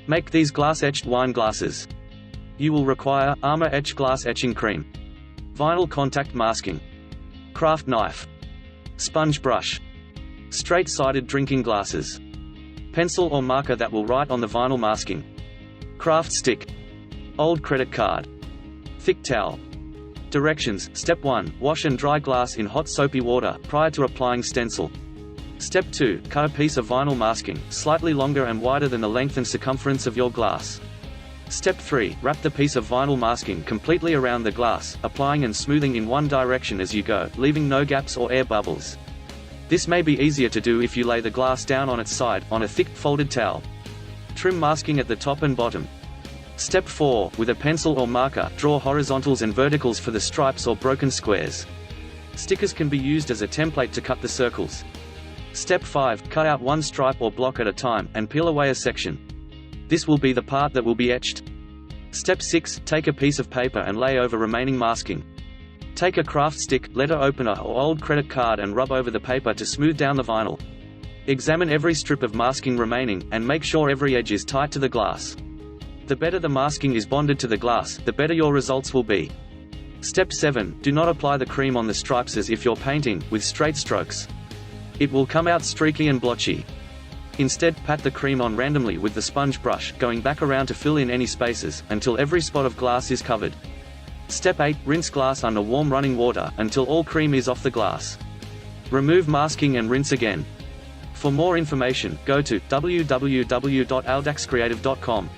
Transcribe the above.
Make these glass-etched wine glasses. You will require Armour Glass Etching Cream, vinyl contact masking, craft knife, sponge brush, straight-sided drinking glasses, pencil or marker that will write on the vinyl masking, craft stick, old credit card, thick towel. Directions: Step 1. Wash and dry glass in hot soapy water, prior to applying stencil. Step 2. Cut a piece of vinyl masking, slightly longer and wider than the length and circumference of your glass. Step 3. Wrap the piece of vinyl masking completely around the glass, applying and smoothing in one direction as you go, leaving no gaps or air bubbles. This may be easier to do if you lay the glass down on its side, on a thick, folded towel. Trim masking at the top and bottom. Step 4. With a pencil or marker, draw horizontals and verticals for the stripes or broken squares. Stickers can be used as a template to cut the circles. Step 5. Cut out one stripe or block at a time, and peel away a section. This will be the part that will be etched. Step 6. Take a piece of paper and lay over remaining masking. Take a craft stick, letter opener or old credit card and rub over the paper to smooth down the vinyl. Examine every strip of masking remaining, and make sure every edge is tight to the glass. The better the masking is bonded to the glass, the better your results will be. Step 7. Do not apply the cream on the stripes as if you're painting, with straight strokes. It will come out streaky and blotchy. Instead, pat the cream on randomly with the sponge brush, going back around to fill in any spaces, until every spot of glass is covered. Step 8. Rinse glass under warm running water, until all cream is off the glass. Remove masking and rinse again. For more information, go to www.aldaxcreative.com.